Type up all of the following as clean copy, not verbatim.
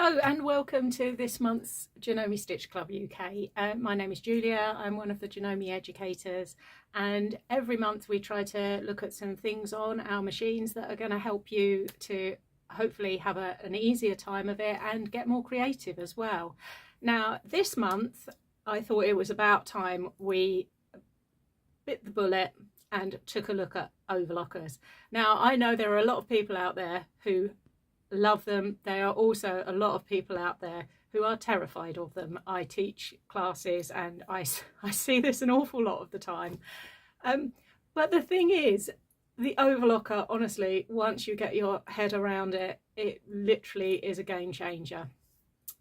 Hello and welcome to this month's Janome Stitch Club UK. My name is Julia, I'm one of the Janome educators, and every month we try to look at some things on our machines that are going to help you to hopefully have an easier time of it and get more creative as well. Now this month I thought it was about time we bit the bullet and took a look at overlockers. Now I know there are a lot of people out there who love them. There are also a lot of people out there who are terrified of them. I teach classes and I see this an awful lot of the time. But the thing is, the overlocker, honestly, once you get your head around it, it literally is a game changer.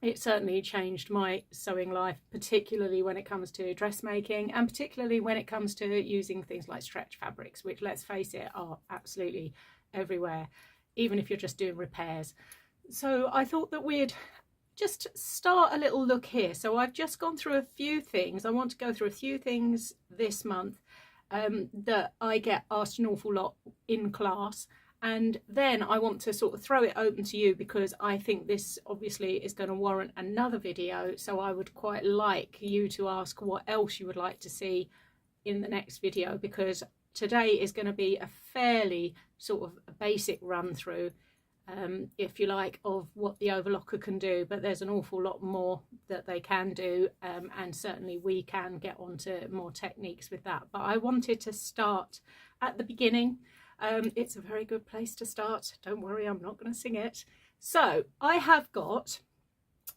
It certainly changed my sewing life, particularly when it comes to dressmaking and particularly when it comes to using things like stretch fabrics, which, let's face it, are absolutely everywhere, even if you're just doing repairs. So I thought that we'd just start a little look here. So I've just gone through a few things. I want to go through a few things this month that I get asked an awful lot in class. And then I want to sort of throw it open to you because I think this obviously is going to warrant another video. So I would quite like you to ask what else you would like to see in the next video, because today is going to be a fairly sort of a basic run through, if you like, of what the overlocker can do, but there's an awful lot more that they can do, and certainly we can get onto more techniques with that. But I wanted to start at the beginning. It's a very good place to start. Don't worry, I'm not going to sing it. So I have got,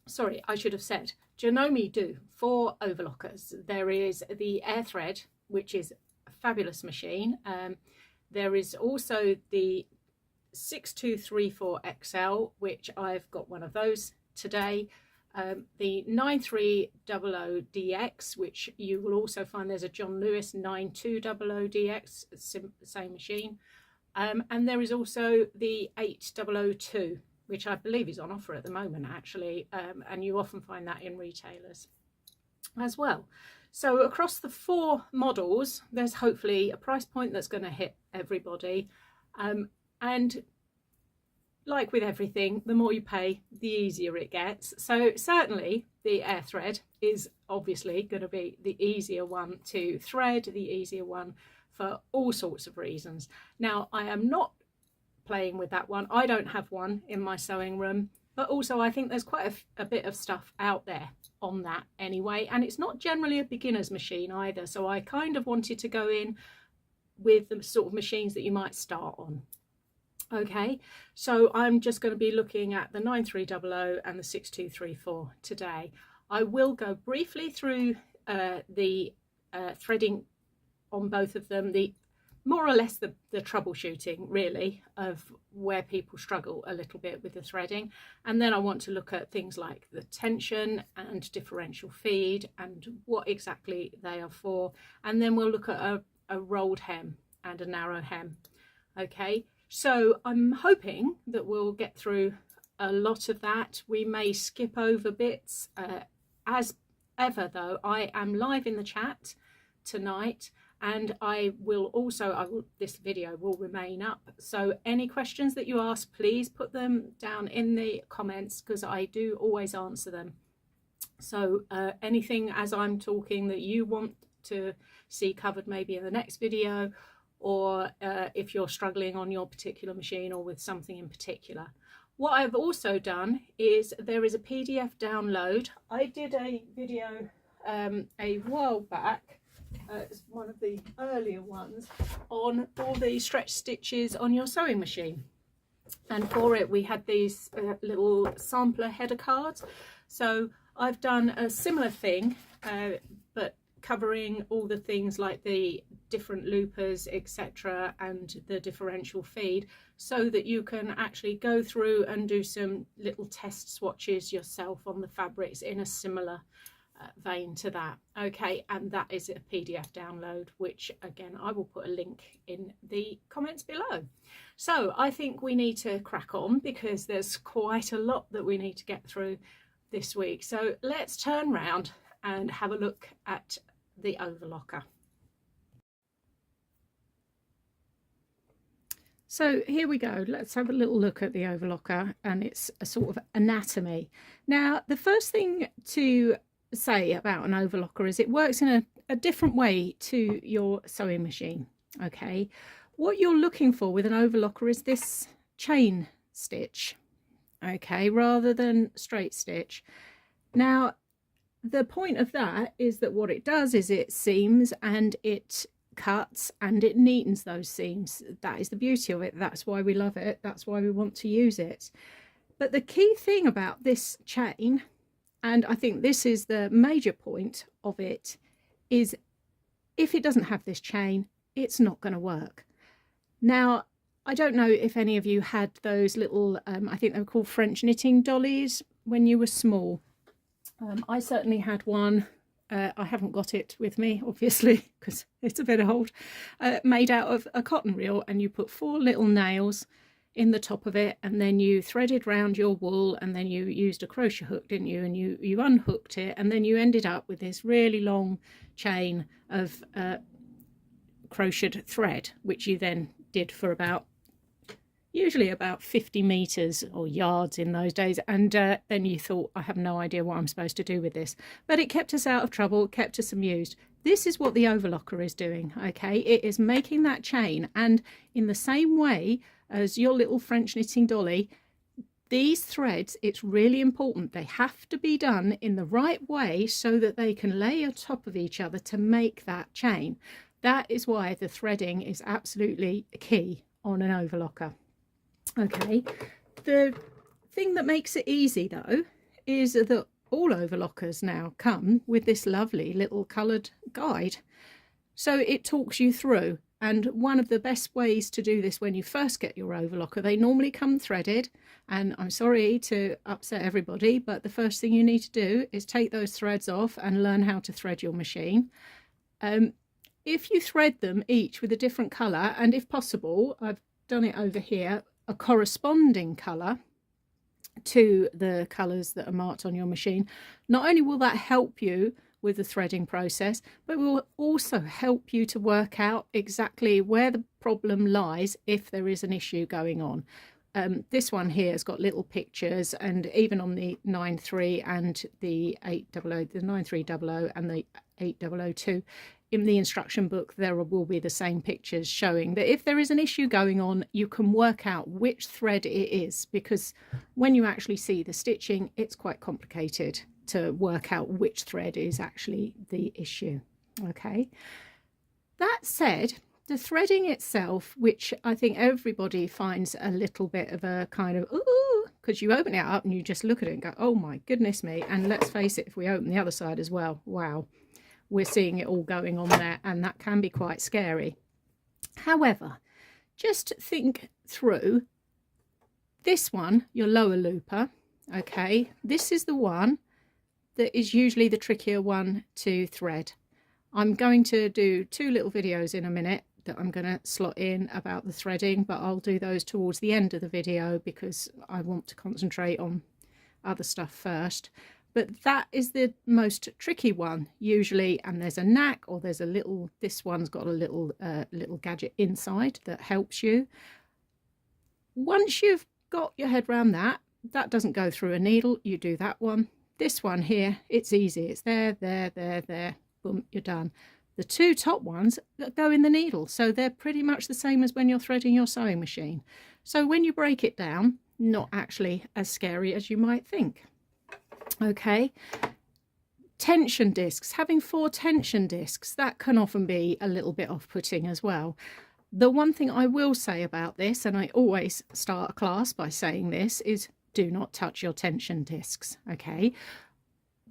sorry, I should have said, Janome do for overlockers. There is the air thread, which is a fabulous machine. There is also the 6234 XL, which I've got one of those today. The 9300DX, which you will also find there's a John Lewis 9200DX, same machine. And there is also the 8002, which I believe is on offer at the moment actually, and you often find that in retailers as well. So across the four models, there's hopefully a price point that's going to hit everybody. And like with everything, the more you pay, the easier it gets. So certainly the air thread is obviously going to be the easier one to thread, the easier one for all sorts of reasons. Now, I am not playing with that one. I don't have one in my sewing room, but also I think there's quite a bit of stuff out there on that anyway, and it's not generally a beginner's machine either. So I kind of wanted to go in with the sort of machines that you might start on. Okay, so I'm just going to be looking at the 9300 and the 6234 today. I will go briefly through the threading on both of them, the more or less the troubleshooting really of where people struggle a little bit with the threading, and then I want to look at things like the tension and differential feed and what exactly they are for, and then we'll look at a rolled hem and a narrow hem. Okay, so I'm hoping that we'll get through a lot of that. We may skip over bits. As ever though, I am live in the chat tonight, and this video will remain up. So any questions that you ask, please put them down in the comments because I do always answer them. So anything as I'm talking that you want to see covered maybe in the next video, or if you're struggling on your particular machine or with something in particular. What I've also done is there is a PDF download. I did a video a while back, it's one of the earlier ones, on all the stretch stitches on your sewing machine, and for it we had these little sampler header cards. So I've done a similar thing, but covering all the things like the different loopers, etc., and the differential feed, so that you can actually go through and do some little test swatches yourself on the fabrics in a similar vein to that. Okay, and that is a PDF download, which again I will put a link in the comments below. So I think we need to crack on because there's quite a lot that we need to get through this week. So let's turn round and have a look at the overlocker. So here we go. Let's have a little look at the overlocker and its a sort of anatomy. Now, the first thing to say about an overlocker is it works in a different way to your sewing machine. Okay, what you're looking for with an overlocker is this chain stitch, okay, rather than straight stitch. Now, the point of that is that what it does is it seams and it cuts and it neatens those seams. That is the beauty of it. That's why we love it. That's why we want to use it. But the key thing about this chain, and I think this is the major point of it, is if it doesn't have this chain, it's not going to work. Now, I don't know if any of you had those little, I think they were called French knitting dollies when you were small. I certainly had one. I haven't got it with me, obviously, because it's a bit old. Made out of a cotton reel, and you put 4 little nails in the top of it, and then you threaded round your wool, and then you used a crochet hook, didn't you? And you unhooked it, and then you ended up with this really long chain of crocheted thread, which you then did for usually about 50 meters or yards in those days, and then you thought, I have no idea what I'm supposed to do with this, but it kept us out of trouble, kept us amused. This is what the overlocker is doing, okay? It is making that chain, and in the same way as your little French knitting dolly, these threads, it's really important, they have to be done in the right way so that they can lay on top of each other to make that chain. That is why the threading is absolutely key on an overlocker. Okay, the thing that makes it easy though is that all overlockers now come with this lovely little coloured guide. So it talks you through, and one of the best ways to do this when you first get your overlocker, they normally come threaded, and I'm sorry to upset everybody, but the first thing you need to do is take those threads off and learn how to thread your machine. If you thread them each with a different colour, and if possible, I've done it over here, a corresponding colour to the colours that are marked on your machine, not only will that help you with the threading process, but will also help you to work out exactly where the problem lies if there is an issue going on. This one here has got little pictures, and even on the 93 and the 800, the 9300 and the 8002, in the instruction book there will be the same pictures showing that if there is an issue going on, you can work out which thread it is, because when you actually see the stitching, it's quite complicated to work out which thread is actually the issue. Okay, that said, the threading itself, which I think everybody finds a little bit of a kind of ooh, because you open it up and you just look at it and go, oh my goodness me. And let's face it, if we open the other side as well, wow, we're seeing it all going on there, and that can be quite scary. However, just think through this one, your lower looper. Okay, this is the one that is usually the trickier one to thread. I'm going to do 2 little videos in a minute that I'm going to slot in about the threading, but I'll do those towards the end of the video because I want to concentrate on other stuff first. But that is the most tricky one usually, and there's a knack, or there's a little, this one's got a little little gadget inside that helps you. Once you've got your head around that, that doesn't go through a needle, you do that one. This one here, it's easy, it's there, boom, you're done. The 2 top ones that go in the needle, so they're pretty much the same as when you're threading your sewing machine. So when you break it down, not actually as scary as you might think. Okay, tension discs, having 4 tension discs, that can often be a little bit off-putting as well. The one thing I will say about this, and I always start a class by saying this, is do not touch your tension discs. Okay,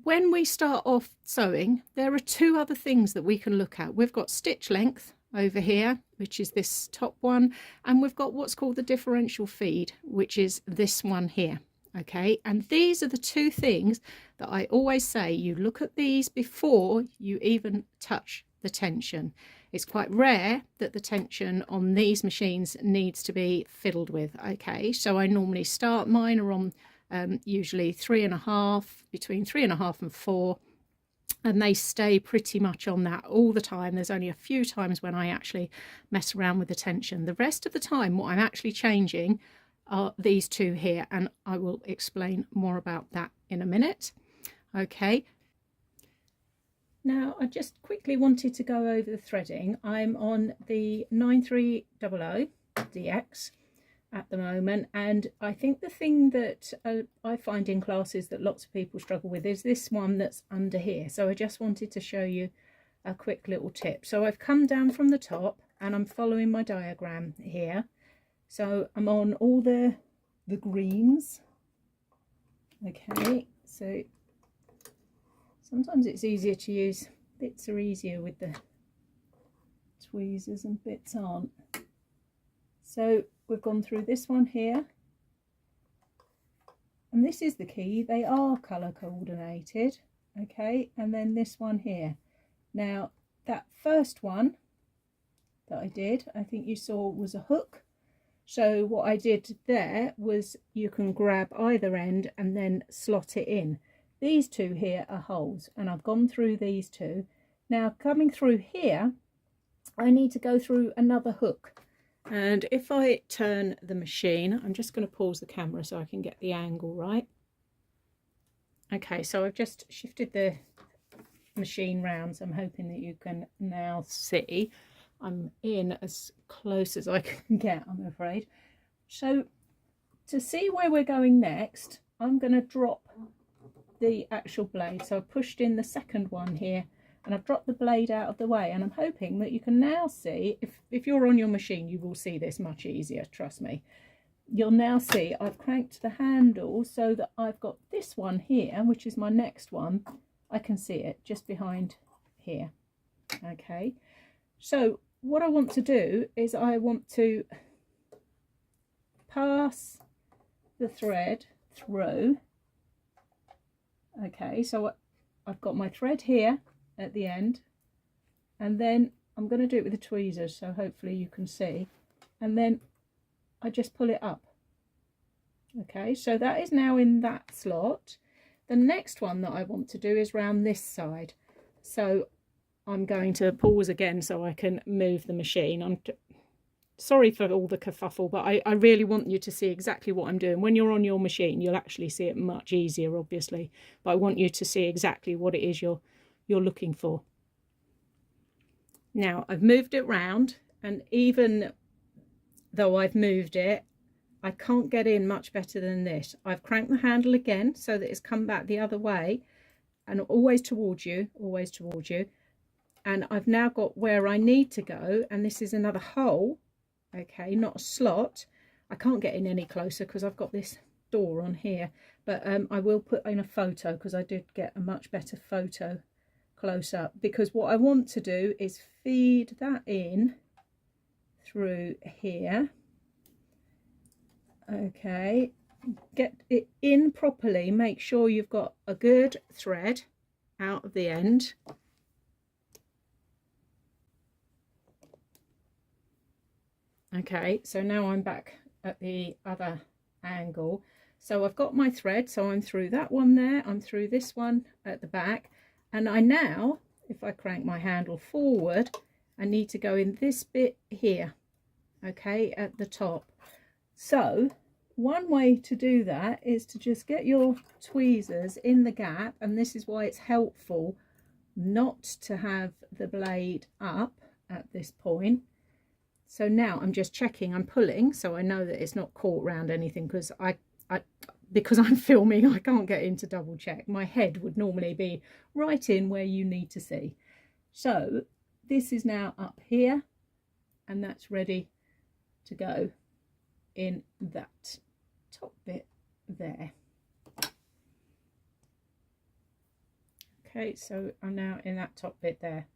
when we start off sewing, there are 2 other things that we can look at. We've got stitch length over here, which is this top one, and we've got what's called the differential feed, which is this one here. Okay, and these are the 2 things that I always say you look at these before you even touch the tension. It's quite rare that the tension on these machines needs to be fiddled with. Okay, so I normally start, mine are on usually 3.5, between 3.5 and 4, and they stay pretty much on that all the time. There's only a few times when I actually mess around with the tension. The rest of the time what I'm actually changing are these two here, and I will explain more about that in a minute. Okay, now I just quickly wanted to go over the threading. I'm on the 9300 DX at the moment, and I think the thing that I find in classes that lots of people struggle with is this one that's under here. So I just wanted to show you a quick little tip. So I've come down from the top and I'm following my diagram here. So I'm on all the greens. Okay, so sometimes it's easier to use, bits are easier with the tweezers and bits aren't. So we've gone through this one here, and this is the key, they are colour coordinated. Okay, and then this one here. Now that first one that I did, I think you saw, was a hook. So what I did there was you can grab either end and then slot it in. These two here are holes, and I've gone through these two. Now coming through here, I need to go through another hook. And if I turn the machine, I'm just going to pause the camera so I can get the angle right. Okay, so I've just shifted the machine round, so I'm hoping that you can now see. I'm in as close as I can get, I'm afraid. So to see where we're going next, I'm going to drop the actual blade. So I've pushed in the second one here, and I've dropped the blade out of the way, and I'm hoping that you can now see, if you're on your machine you will see this much easier, trust me. You'll now see I've cranked the handle so that I've got this one here, which is my next one. I can see it just behind here. Okay, so what I want to do is I want to pass the thread through. Okay, so I've got my thread here at the end, and then I'm going to do it with the tweezers, so hopefully you can see, and then I just pull it up. Okay, so that is now in that slot. The next one that I want to do is round this side, so I'm going to pause again so I can move the machine. I'm sorry for all the kerfuffle, but I really want you to see exactly what I'm doing. When you're on your machine you'll actually see it much easier, obviously, but I want you to see exactly what it is you're looking for. Now I've moved it round, and even though I've moved it, I can't get in much better than this. I've cranked the handle again so that it's come back the other way, and always towards you, and I've now got where I need to go, and this is another hole. Okay, not a slot. I can't get in any closer because I've got this door on here, but I will put in a photo because I did get a much better photo close up, because what I want to do is feed that in through here. Okay, get it in properly, make sure you've got a good thread out of the end. Okay, so now I'm back at the other angle. So I've got my thread, so I'm through that one there, I'm through this one at the back, and I now, if I crank my handle forward, I need to go in this bit here, okay, at the top. So one way to do that is to just get your tweezers in the gap, and this is why it's helpful not to have the blade up at this point. So now I'm just checking, I'm pulling, so I know that it's not caught around anything, because because I'm filming, I can't get in to double check. My head would normally be right in where you need to see. So this is now up here, and that's ready to go in that top bit there. Okay, so I'm now in that top bit there.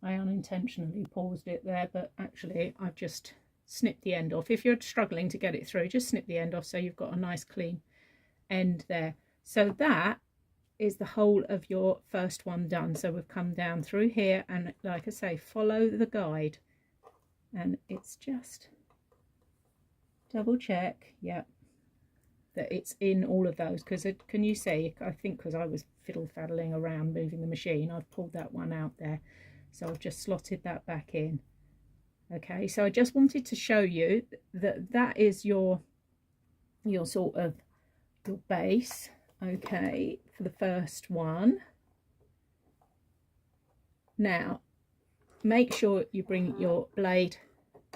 I unintentionally paused it there, but actually I've just snipped the end off. If you're struggling to get it through, just snip the end off so you've got a nice clean end there. So that is the whole of your first one done. So we've come down through here, and like I say, follow the guide, and it's just double check. Yep, that it's in all of those, because can you see, I think because I was fiddle-faddling around moving the machine, I've pulled that one out there, so I've just slotted that back in. Okay, so I just wanted to show you that that is your sort of your base, okay, for the first one. Now make sure you bring your blade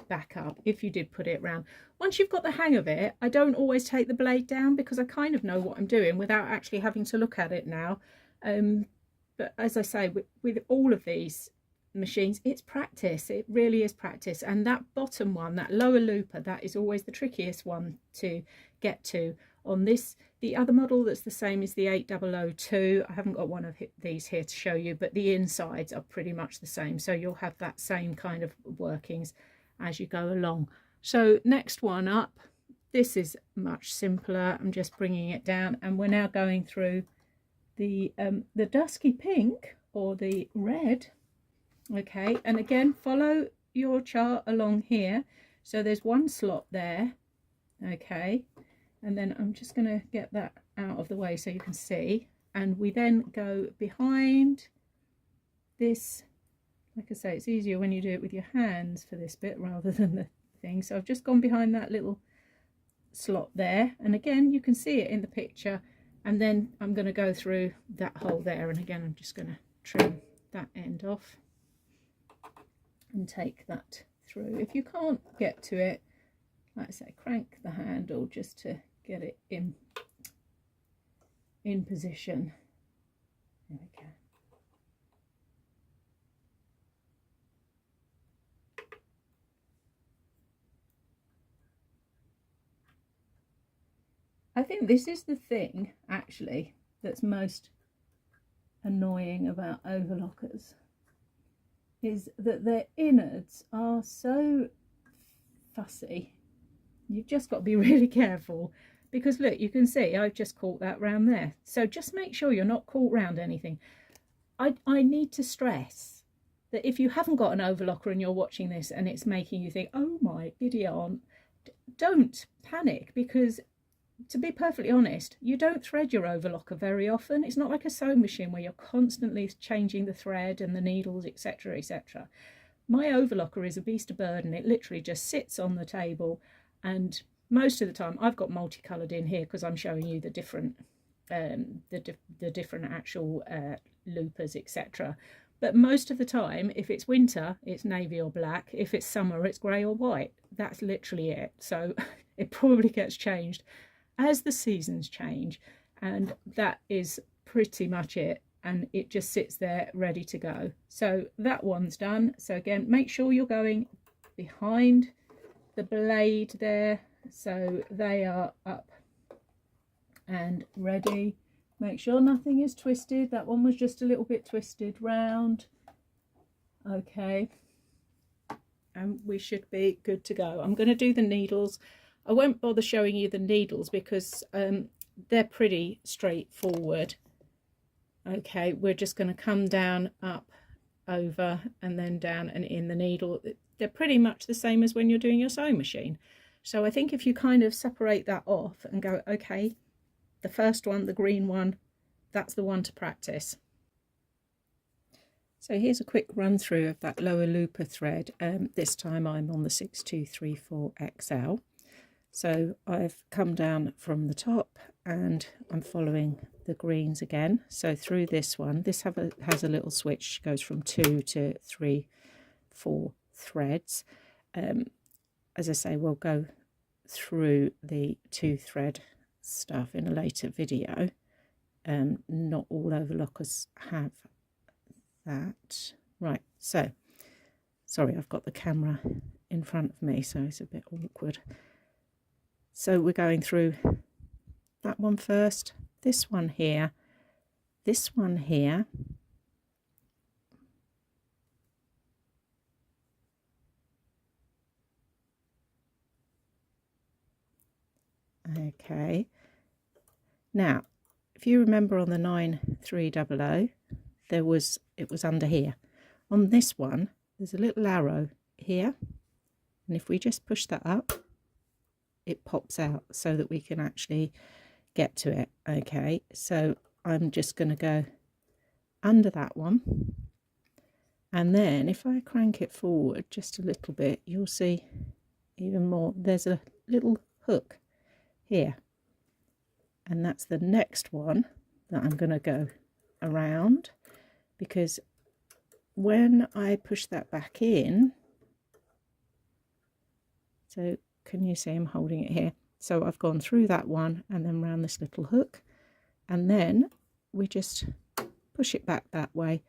back up if you did put it round. Once you've got the hang of it, I don't always take the blade down because I kind of know what I'm doing without actually having to look at it now. But as I say, with all of these machines, it's practice. It really is practice. And that bottom one, that lower looper, that is always the trickiest one to get to. On this, the other model that's the same is the 8002. I haven't got one of these here to show you, but the insides are pretty much the same, so you'll have that same kind of workings as you go along. So next one up, this is much simpler. I'm just bringing it down, and we're now going through the dusky pink or the red. Okay, and again, follow your chart along here. So there's one slot there, okay, and then I'm just going to get that out of the way so you can see, and we then go behind this. Like I say, it's easier when you do it with your hands for this bit rather than the thing. So I've just gone behind that little slot there, and again you can see it in the picture, and then I'm going to go through that hole there, and again I'm just going to trim that end off and take that through. If you can't get to it, like I say, crank the handle just to get it in position. There we go. I think this is the thing actually that's most annoying about overlockers, is that their innards are so fussy. You've just got to be really careful, because look, you can see I've just caught that round there. So just make sure you're not caught round anything. I need to stress that if you haven't got an overlocker and you're watching this and it's making you think, oh my giddy aunt, don't panic, because to be perfectly honest, you don't thread your overlocker very often. It's not like a sewing machine where you're constantly changing the thread and the needles, etc, etc. My overlocker is a beast of burden. It literally just sits on the table, and most of the time I've got multicolored in here because I'm showing you the different the different actual loopers, etc. But most of the time, if it's winter, it's navy or black. If it's summer, it's grey or white. That's literally it. So it probably gets changed as the seasons change, and that is pretty much it, and it just sits there ready to go. So that one's done. So again, make sure you're going behind the blade there, so they are up and ready. Make sure nothing is twisted. That one was just a little bit twisted round. Okay, and we should be good to go. I'm going to do the needles. I won't bother showing you the needles because they're pretty straightforward. Okay, we're just going to come down, up, over, and then down and in the needle. They're pretty much the same as when you're doing your sewing machine. So I think if you kind of separate that off and go, okay, the first one, the green one, that's the one to practice. So here's a quick run through of that lower looper thread. This time I'm on the 6234 XL. So I've come down from the top and I'm following the greens again. So through this one, this has a little switch, goes from 2 to 3, 4 threads. As I say, we'll go through the 2 thread stuff in a later video. Not all overlockers have that. Right, so sorry, I've got the camera in front of me, so it's a bit awkward. So we're going through that one first, this one here, this one here, okay. Now, if you remember on the 9300, it was under here. On this one, there's a little arrow here, and if we just push that up, it pops out so that we can actually get to it. Okay, so I'm just going to go under that one, and then if I crank it forward just a little bit, you'll see even more. There's a little hook here, and that's the next one that I'm going to go around, because when I push that back in, so can you see I'm holding it here? So I've gone through that one and then round this little hook, and then we just push it back that way.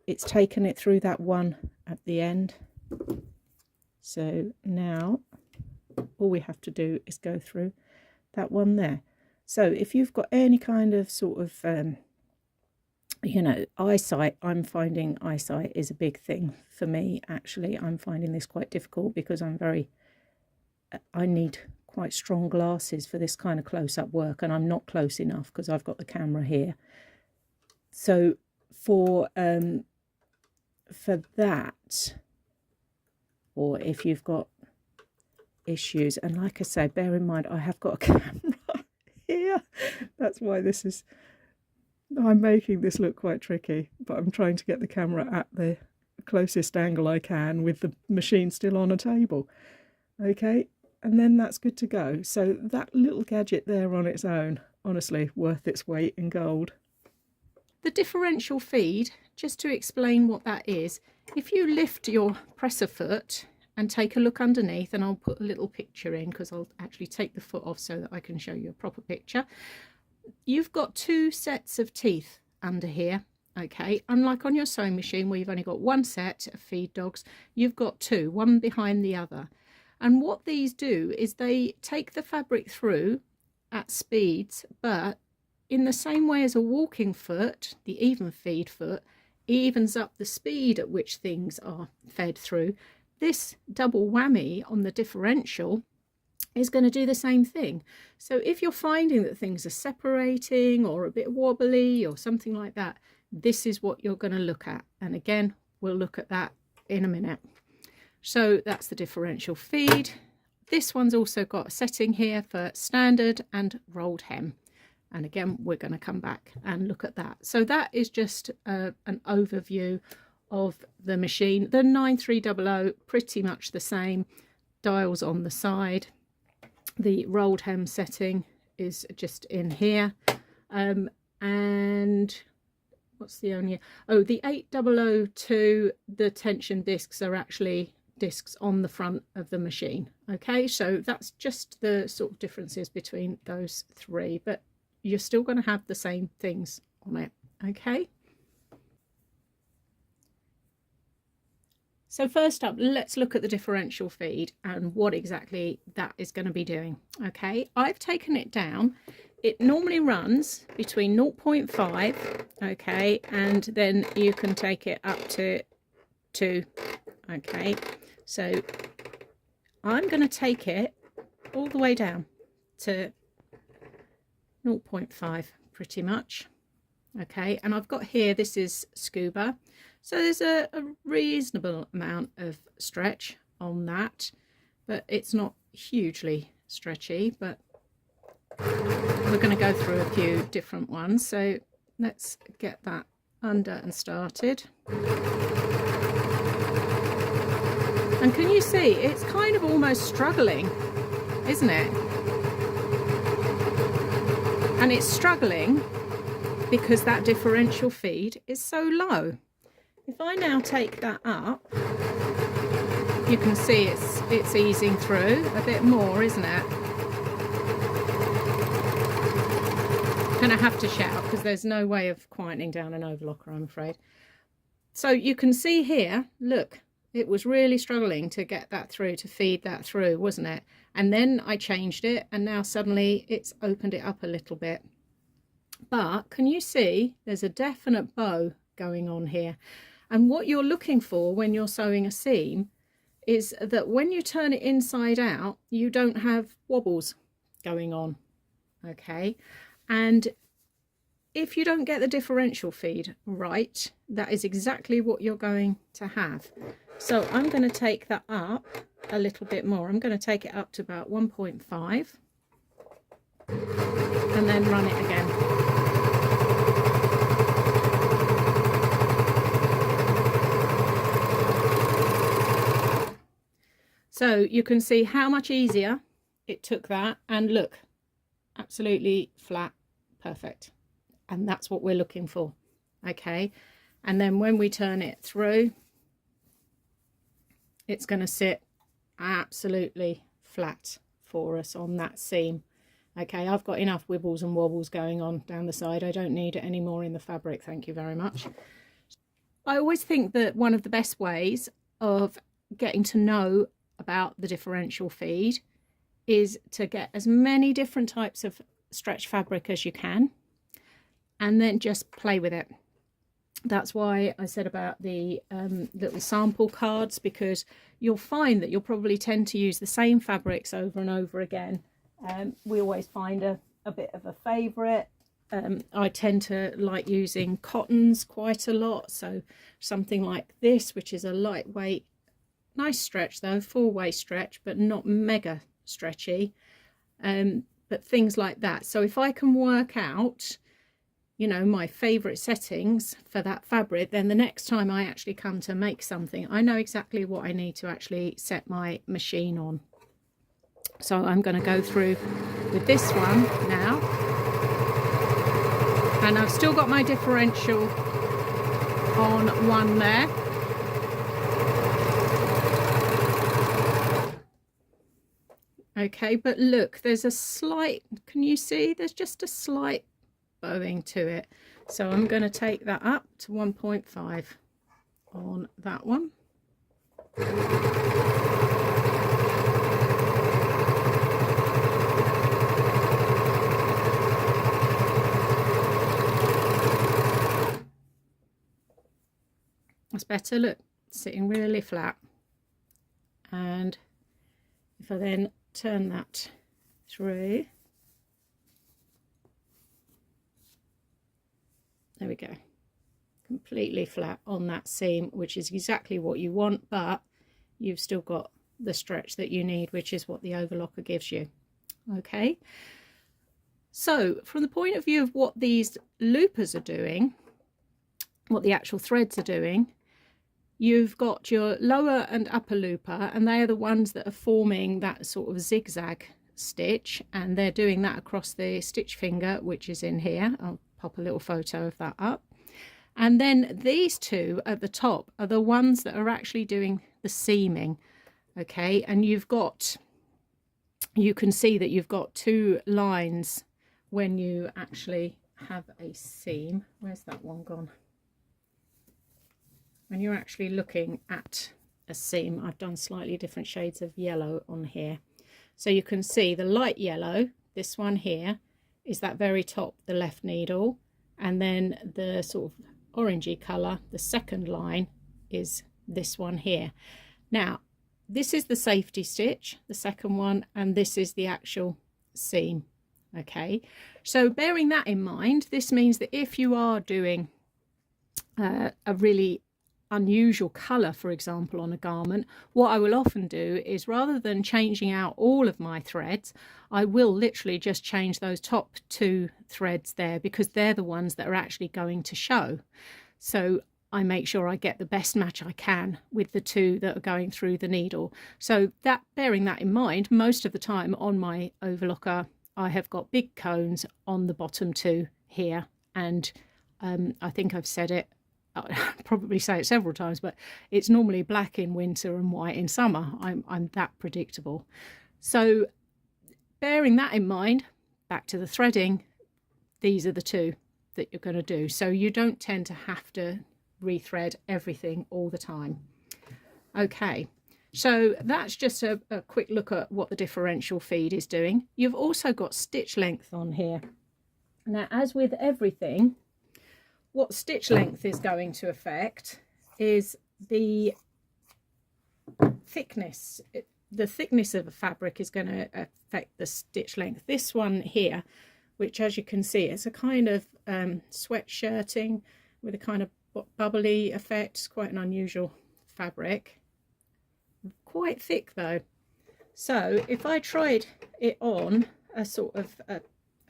It's taken it through that one at the end. So now all we have to do is go through that one there. So if you've got any kind of sort of you know, eyesight, I'm finding eyesight is a big thing for me. Actually, I'm finding this quite difficult because I need quite strong glasses for this kind of close-up work, and I'm not close enough because I've got the camera here. So for that, or if you've got issues, and like I say, bear in mind I have got a camera here. That's why this is, I'm making this look quite tricky, but I'm trying to get the camera at the closest angle I can with the machine still on a table. Okay, and then that's good to go. So that little gadget there on its own, honestly, worth its weight in gold. The differential feed, just to explain what that is, if you lift your presser foot and take a look underneath, and I'll put a little picture in because I'll actually take the foot off so that I can show you a proper picture. You've got two sets of teeth under here, okay? Unlike on your sewing machine where you've only got one set of feed dogs, you've got two, one behind the other. And what these do is they take the fabric through at speeds, but in the same way as a walking foot, the even feed foot evens up the speed at which things are fed through. This double whammy on the differential is going to do the same thing. So if you're finding that things are separating or a bit wobbly or something like that, this is what you're going to look at. And again, we'll look at that in a minute. So that's the differential feed. This one's also got a setting here for standard and rolled hem. And again, we're going to come back and look at that. So that is just an overview of the machine. The 9300, pretty much the same. Dials on the side. The rolled hem setting is just in here. And what's the only... Oh, the 8002, the tension discs are actually discs on the front of the machine. Okay, so that's just the sort of differences between those three. But you're still going to have the same things on it. Okay. So first up, let's look at the differential feed and what exactly that is going to be doing. Okay, I've taken it down. It normally runs between 0.5, okay, and then you can take it up to 2, okay. So I'm going to take it all the way down to 0.5 pretty much. Okay, and I've got here, this is scuba, so there's a reasonable amount of stretch on that, but it's not hugely stretchy. But we're going to go through a few different ones, so let's get that under and started. And can you see it's kind of almost struggling, isn't it? And it's struggling because that differential feed is so low. If I now take that up, you can see it's easing through a bit more, isn't it? I'm gonna have to shout because there's no way of quietening down an overlocker, I'm afraid. So you can see here, look, it was really struggling to get that through, to feed that through, wasn't it? And then I changed it, and now suddenly it's opened it up a little bit. But can you see there's a definite bow going on here? And what you're looking for when you're sewing a seam is that when you turn it inside out, you don't have wobbles going on, okay? And if you don't get the differential feed right, that is exactly what you're going to have. So I'm going to take that up a little bit more. I'm going to take it up to about 1.5 and then run it again. So you can see how much easier it took that, and look, absolutely flat, perfect. And that's what we're looking for. Okay, and then when we turn it through, it's going to sit absolutely flat for us on that seam. Okay, I've got enough wibbles and wobbles going on down the side. I don't need it any more in the fabric, thank you very much. I always think that one of the best ways of getting to know about the differential feed is to get as many different types of stretch fabric as you can, and then just play with it. That's why I said about the little sample cards, because you'll find that you'll probably tend to use the same fabrics over and over again. We always find a bit of a favourite. I tend to like using cottons quite a lot, so something like this, which is a lightweight, nice stretch though, 4-way stretch, but not mega stretchy, but things like that. So if I can work out, you know, my favorite settings for that fabric, then the next time I actually come to make something, I know exactly what I need to actually set my machine on. So I'm going to go through with this one now, and I've still got my differential on one there. Okay, but look, there's a slight, can you see, there's just a slight bowing to it. So I'm going to take that up to 1.5 on that one. That's better, look, sitting really flat. And if I then turn that through, there we go, completely flat on that seam, which is exactly what you want, but you've still got the stretch that you need, which is what the overlocker gives you. Okay, so from the point of view of what these loopers are doing, what the actual threads are doing, you've got your lower and upper looper, and they are the ones that are forming that sort of zigzag stitch, and they're doing that across the stitch finger, which is in here. I'll pop a little photo of that up. And then these two at the top are the ones that are actually doing the seaming. Okay, and you can see that you've got two lines when you actually have a seam. Where's that one gone? When you're actually looking at a seam, I've done slightly different shades of yellow on here. So you can see the light yellow, this one here, is that very top, the left needle, and then the sort of orangey colour, the second line, is this one here. Now, this is the safety stitch, the second one, and this is the actual seam. Okay, so bearing that in mind, this means that if you are doing a really unusual colour, for example, on a garment, what I will often do is, rather than changing out all of my threads, I will literally just change those top two threads there, because they're the ones that are actually going to show. So I make sure I get the best match I can with the two that are going through the needle. So that, bearing that in mind, most of the time on my overlocker I have got big cones on the bottom two here, and I think I've said it, I'll probably say it several times, but it's normally black in winter and white in summer. I'm that predictable. So bearing that in mind, back to the threading, these are the two that you're going to do. So you don't tend to have to rethread everything all the time. Okay, so that's just a quick look at what the differential feed is doing. You've also got stitch length on here. Now, as with everything, what stitch length is going to affect is the thickness. The thickness of a fabric is going to affect the stitch length. This one here, which, as you can see, is a kind of sweatshirting with a kind of bubbly effect. It's quite an unusual fabric, quite thick though. So if I tried it on a sort of a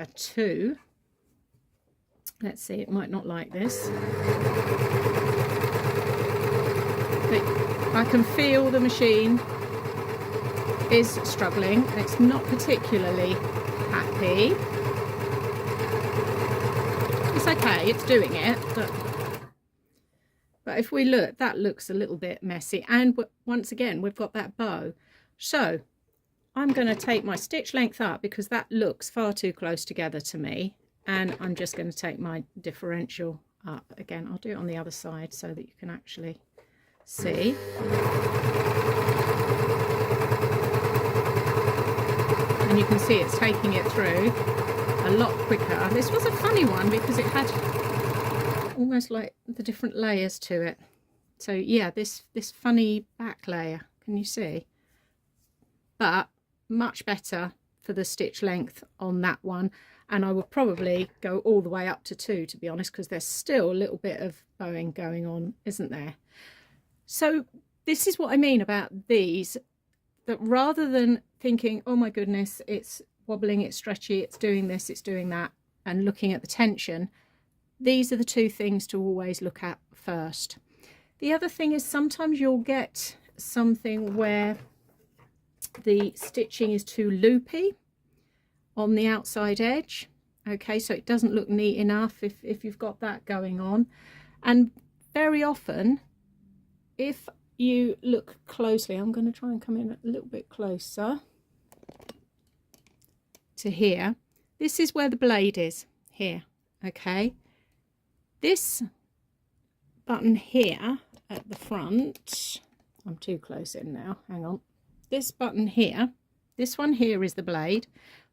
2, let's see, it might not like this, but I can feel the machine is struggling. It's not particularly happy. It's okay, it's doing it, but if we look, that looks a little bit messy. And once again, we've got that bow. So I'm going to take my stitch length up because that looks far too close together to me. And I'm just going to take my differential up. Again, I'll do it on the other side so that you can actually see. And you can see it's taking it through a lot quicker. This was a funny one because it had almost like the different layers to it. So yeah, this funny back layer, can you see? But much better for the stitch length on that one, and I will probably go all the way up to 2, to be honest, because there's still a little bit of bowing going on, isn't there? So this is what I mean about these, that rather than thinking, oh my goodness, it's wobbling, it's stretchy, it's doing this, it's doing that, and looking at the tension, these are the 2 things to always look at first. The other thing is sometimes you'll get something where the stitching is too loopy on the outside edge. Okay, so it doesn't look neat enough if you've got that going on. And very often, if you look closely, I'm going to try and come in a little bit closer to here. This is where the blade is, here. Okay, this button here at the front, I'm too close in now, hang on. This button here, this one here is the blade.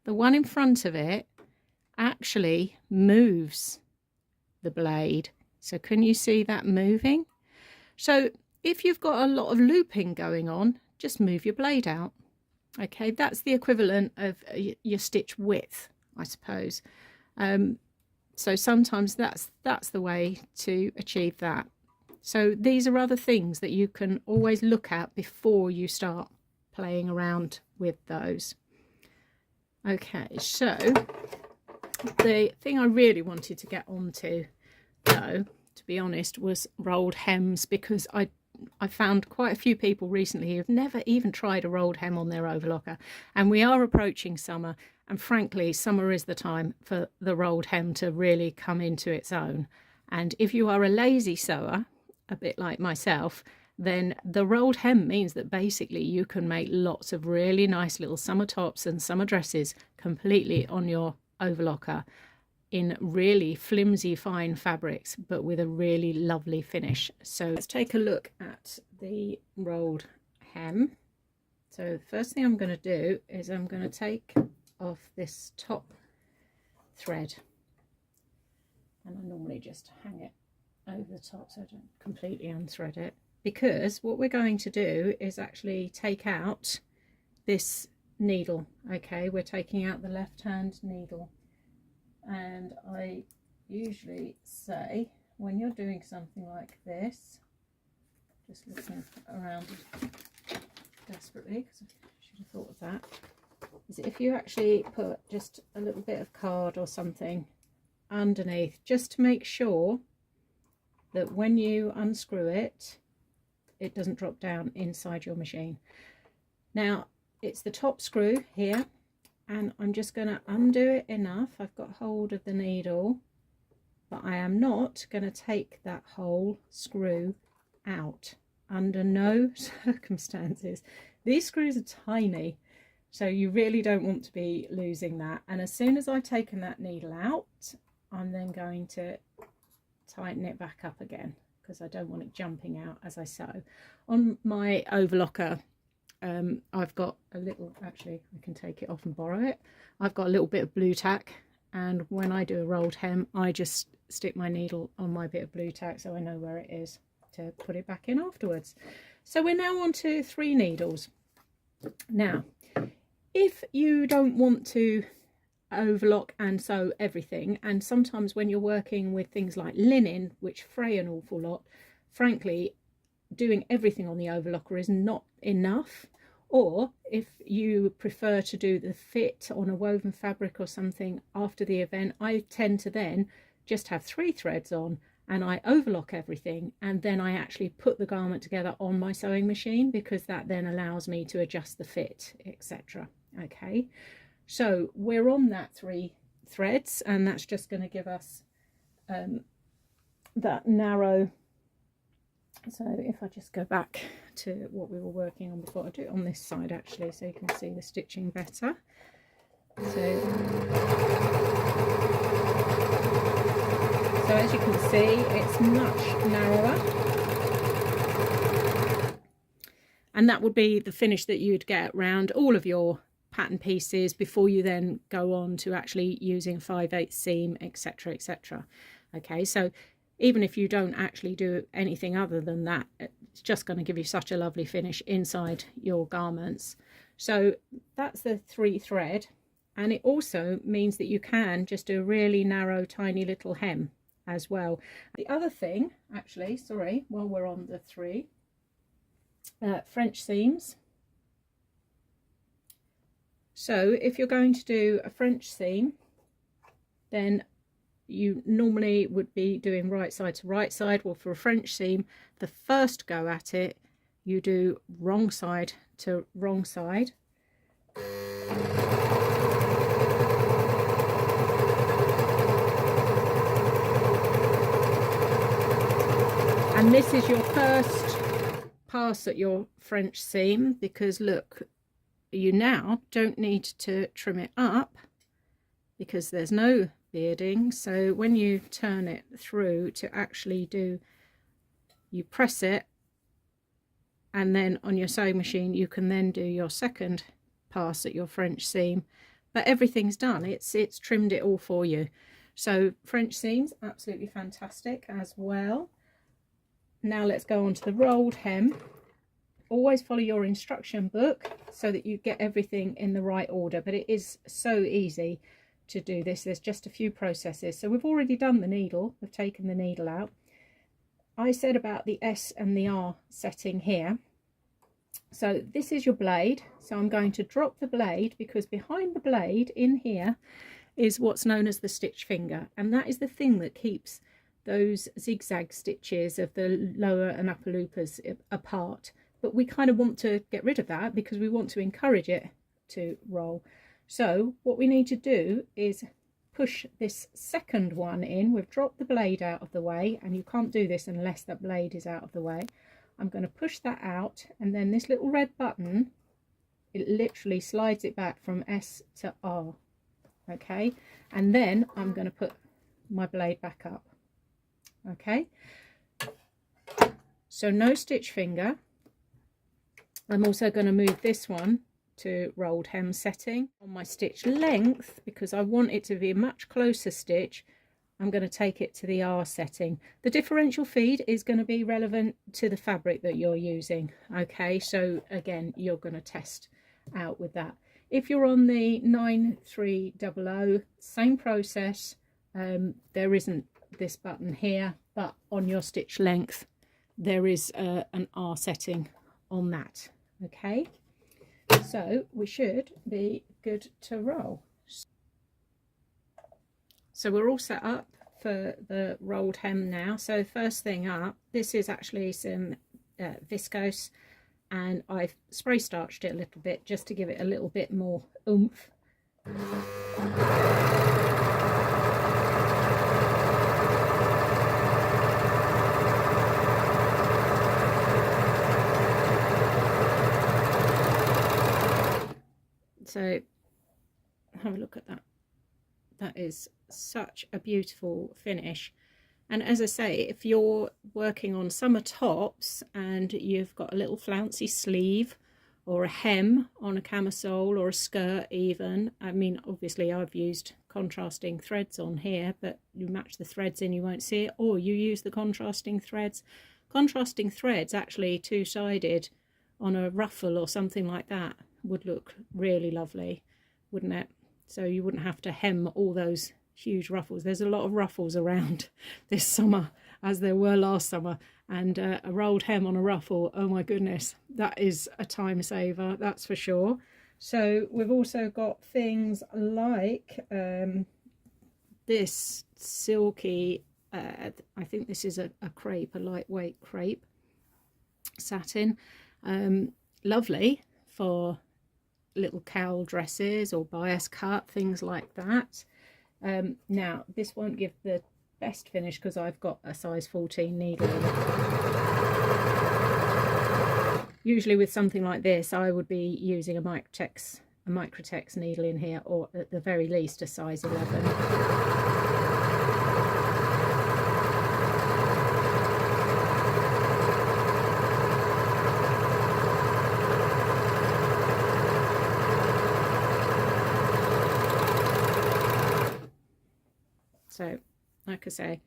The one in front of it actually moves the blade. So can you see that moving? So if you've got a lot of looping going on, just move your blade out. Okay, that's the equivalent of your stitch width, I suppose. So sometimes that's the way to achieve that. So these are other things that you can always look at before you start playing around with those. Okay, so the thing I really wanted to get onto, though, to be honest, was rolled hems, because I found quite a few people recently who've never even tried a rolled hem on their overlocker, and we are approaching summer, and frankly summer is the time for the rolled hem to really come into its own. And if you are a lazy sewer, a bit like myself, then the rolled hem means that basically you can make lots of really nice little summer tops and summer dresses completely on your overlocker in really flimsy fine fabrics, but with a really lovely finish. So let's take a look at the rolled hem. So the first thing I'm going to do is I'm going to take off this top thread, and I normally just hang it over the top so I don't completely unthread it, because what we're going to do is actually take out this needle. Okay, we're taking out the left hand needle, and I usually say when you're doing something like this, just looking around desperately because I should have thought of that, is if you actually put just a little bit of card or something underneath, just to make sure that when you unscrew it, it doesn't drop down inside your machine. Now it's the top screw here, and I'm just going to undo it enough. I've got hold of the needle, but I am not going to take that whole screw out under no circumstances. These screws are tiny, so you really don't want to be losing that. And as soon as I've taken that needle out, I'm then going to tighten it back up again, because I don't want it jumping out as I sew. On my overlocker, I've got a little, actually I can take it off and borrow it. I've got a little bit of blue tack, and when I do a rolled hem, I just stick my needle on my bit of blue tack so I know where it is to put it back in afterwards. So we're now on to 3 needles. Now, if you don't want to overlock and sew everything, and sometimes when you're working with things like linen, which fray an awful lot, frankly doing everything on the overlocker is not enough, or if you prefer to do the fit on a woven fabric or something after the event, I tend to then just have 3 threads on and I overlock everything, and then I actually put the garment together on my sewing machine, because that then allows me to adjust the fit, etc. Okay, so we're on that 3 threads, and that's just going to give us that narrow. So if I just go back to what we were working on before, I'll do it on this side actually so you can see the stitching better. So as you can see, it's much narrower, and that would be the finish that you'd get around all of your pattern pieces before you then go on to actually using 5/8 seam, etc, etc. Okay, so even if you don't actually do anything other than that, it's just going to give you such a lovely finish inside your garments. So that's the 3 thread, and it also means that you can just do a really narrow tiny little hem as well. The other thing, actually, sorry, while we're on the 3 French seams. So if you're going to do a French seam, then you normally would be doing right side to right side. Well, for a French seam, the first go at it, you do wrong side to wrong side. And this is your first pass at your French seam, because look, you now don't need to trim it up because there's no bearding. So when you turn it through to actually do, you press it, and then on your sewing machine you can then do your second pass at your French seam, but everything's done. It's trimmed it all for you. So French seams, absolutely fantastic as well. Now let's go on to the rolled hem. Always follow your instruction book so that you get everything in the right order, but it is so easy to do this. There's just a few processes. So we've already done the needle, we've taken the needle out. I said about the S and the R setting here. So this is your blade, so I'm going to drop the blade, because behind the blade in here is what's known as the stitch finger, and that is the thing that keeps those zigzag stitches of the lower and upper loopers apart. But we kind of want to get rid of that because we want to encourage it to roll. So what we need to do is push this second one in. We've dropped the blade out of the way, and you can't do this unless that blade is out of the way. I'm going to push that out, and then this little red button, it literally slides it back from S to R. Okay, and then I'm going to put my blade back up. Okay, so no stitch finger. I'm also going to move this one to rolled hem setting. On my stitch length, because I want it to be a much closer stitch, I'm going to take it to the R setting. The differential feed is going to be relevant to the fabric that you're using. Okay, so again, you're going to test out with that. If you're on the 9300, same process. There isn't this button here, but on your stitch length there is an R setting on that. Okay, so we should be good to roll. So we're all set up for the rolled hem now. So first thing up, this is actually some viscose, and I've spray starched it a little bit just to give it a little bit more oomph. So have a look at that. That is such a beautiful finish. And as I say, if you're working on summer tops and you've got a little flouncy sleeve or a hem on a camisole or a skirt even, I mean, obviously I've used contrasting threads on here, but you match the threads in, you won't see it, or you use the contrasting threads. Contrasting threads, actually two-sided on a ruffle or something like that, would look really lovely, wouldn't it? So you wouldn't have to hem all those huge ruffles. There's a lot of ruffles around this summer, as there were last summer. And a rolled hem on a ruffle, oh my goodness, that is a time saver, that's for sure. So we've also got things like this silky, I think this is a crepe, a lightweight crepe satin. Lovely for little cowl dresses or bias cut, things like that. Now this won't give the best finish because I've got a size 14 needle in it. Usually with something like this I would be using a Microtex needle in here, or at the very least a size 11. So, like I say,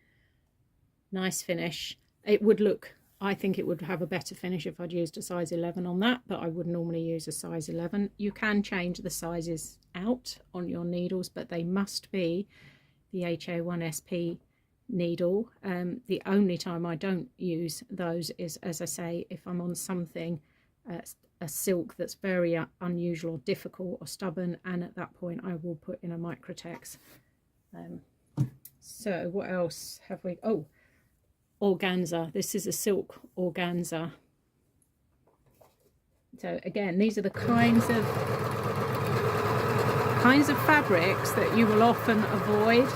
nice finish. It would look, I think it would have a better finish if I'd used a size 11 on that, but I would normally use a size 11. You can change the sizes out on your needles, but they must be the HA1SP needle. The only time I don't use those is, as I say, if I'm on something, a silk that's very unusual or difficult or stubborn, and at that point I will put in a Microtex. So what else have we? Oh, organza. This is a silk organza. So again, these are the kinds of fabrics that you will often avoid.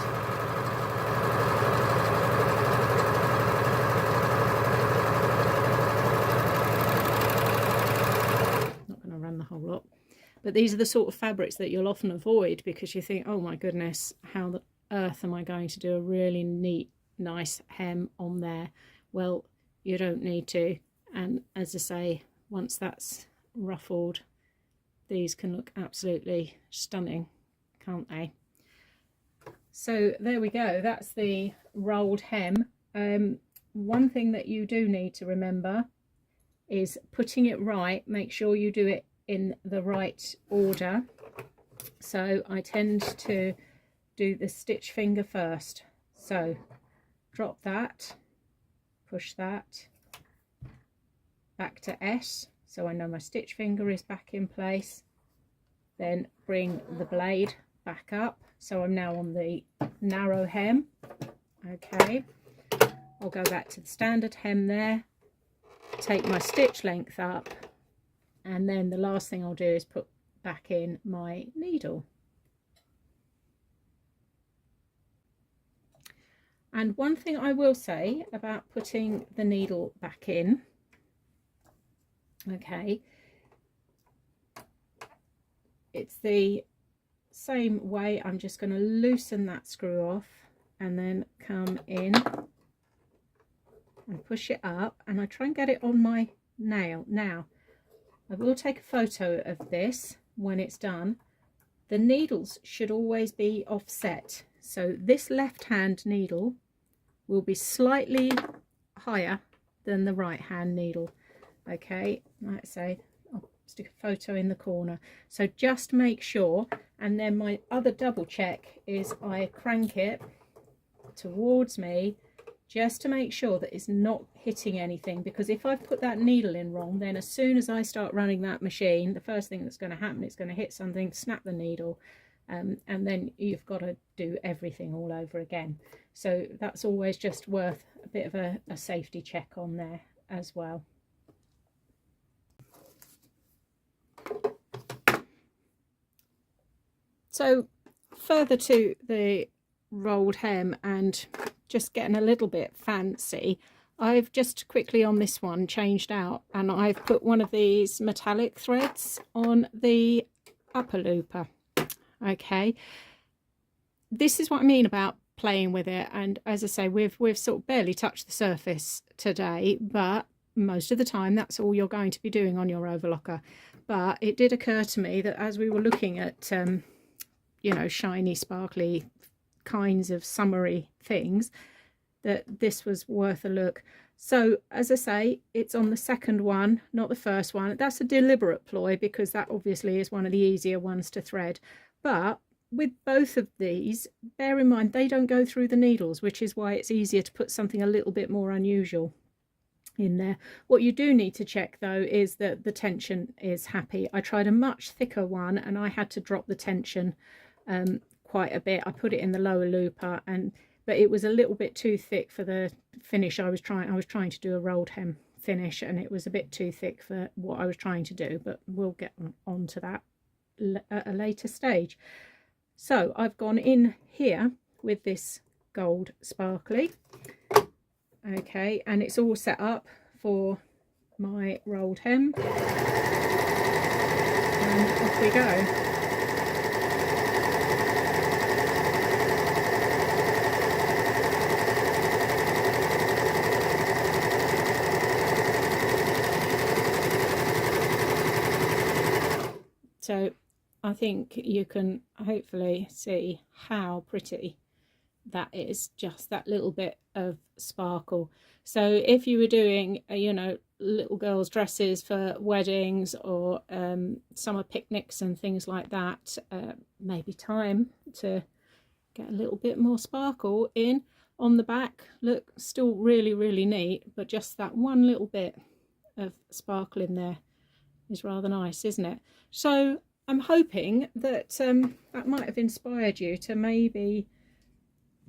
Not going to run the whole lot, but these are the sort of fabrics that you'll often avoid because you think, oh my goodness, how the earth am I going to do a really neat, nice hem on there? Well, you don't need to. And as I say, once that's ruffled, these can look absolutely stunning, can't they? So there we go, that's the rolled hem. One thing that you do need to remember is putting it right. Make sure you do it in the right order. So I tend to do the stitch finger first. So drop that, push that back to S, so I know my stitch finger is back in place. Then bring the blade back up, so I'm now on the narrow hem. Okay, I'll go back to the standard hem there, take my stitch length up, and then the last thing I'll do is put back in my needle. And one thing I will say about putting the needle back in, okay, it's the same way. I'm just going to loosen that screw off and then come in and push it up, and I try and get it on my nail. Now, I will take a photo of this when it's done. The needles should always be offset. So this left hand needle will be slightly higher than the right hand needle. Okay, like I say, I'll stick a photo in the corner. So just make sure, and then my other double check is I crank it towards me just to make sure that it's not hitting anything, because if I put that needle in wrong, then as soon as I start running that machine, the first thing that's going to happen, it's going to hit something, snap the needle, and then you've got to do everything all over again. So that's always just worth a bit of a safety check on there as well. So further to the rolled hem and just getting a little bit fancy, I've just quickly on this one changed out, and I've put one of these metallic threads on the upper looper. Okay, this is what I mean about playing with it, and as I say, we've sort of barely touched the surface today, but most of the time that's all you're going to be doing on your overlocker. But it did occur to me that as we were looking at you know, shiny, sparkly kinds of summery things, that this was worth a look. So as I say, it's on the second one, not the first one. That's a deliberate ploy because that obviously is one of the easier ones to thread, but with both of these, bear in mind they don't go through the needles, which is why it's easier to put something a little bit more unusual in there. What you do need to check though is that the tension is happy. I tried a much thicker one and I had to drop the tension quite a bit. I put it in the lower looper, but it was a little bit too thick for the finish I was trying to do a rolled hem finish, and it was a bit too thick for what I was trying to do, but we'll get on to that at a later stage. So I've gone in here with this gold sparkly, okay, and it's all set up for my rolled hem, and off we go. So I think you can hopefully see how pretty that is, just that little bit of sparkle. So if you were doing, you know, little girls' dresses for weddings or summer picnics and things like that, maybe time to get a little bit more sparkle in on the back. Look, still really, really neat, but just that one little bit of sparkle in there is rather nice, isn't it? So I'm hoping that that might have inspired you to maybe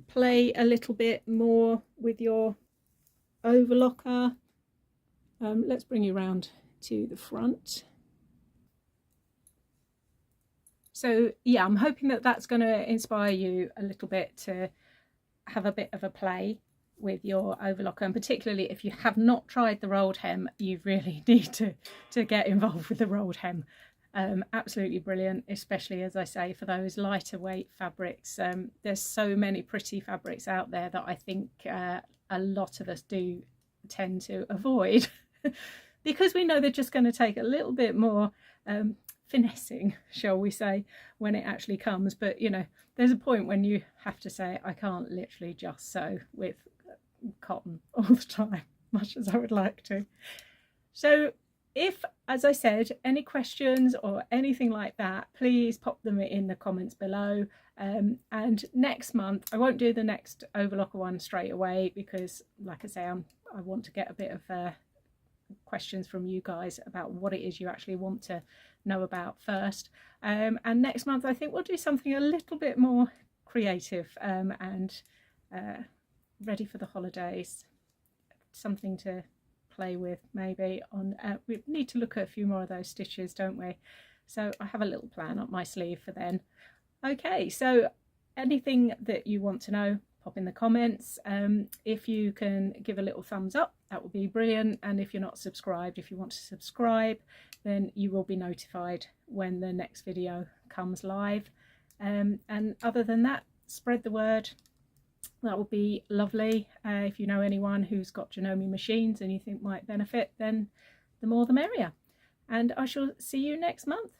play a little bit more with your overlocker. Let's bring you round to the front. So yeah, I'm hoping that that's going to inspire you a little bit to have a bit of a play with your overlocker, and particularly if you have not tried the rolled hem, you really need to get involved with the rolled hem. Absolutely brilliant, especially, as I say, for those lighter weight fabrics. There's so many pretty fabrics out there that I think a lot of us do tend to avoid because we know they're just going to take a little bit more finessing, shall we say, when it actually comes. But you know, there's a point when you have to say, I can't literally just sew with cotton all the time, much as I would like to. So if, as I said, any questions or anything like that, please pop them in the comments below. And next month, I won't do the next overlocker one straight away because, like I say, I want to get a bit of questions from you guys about what it is you actually want to know about first. And next month, I think we'll do something a little bit more creative and ready for the holidays. Something to play with maybe on we need to look at a few more of those stitches, don't we? So I have a little plan up my sleeve for then. Okay, so anything that you want to know, pop in the comments. If you can give a little thumbs up, that would be brilliant. And if you're not subscribed, if you want to subscribe, then you will be notified when the next video comes live. And other than that, spread the word. That would be lovely. If you know anyone who's got Janome machines and you think might benefit, then the more the merrier. And I shall see you next month.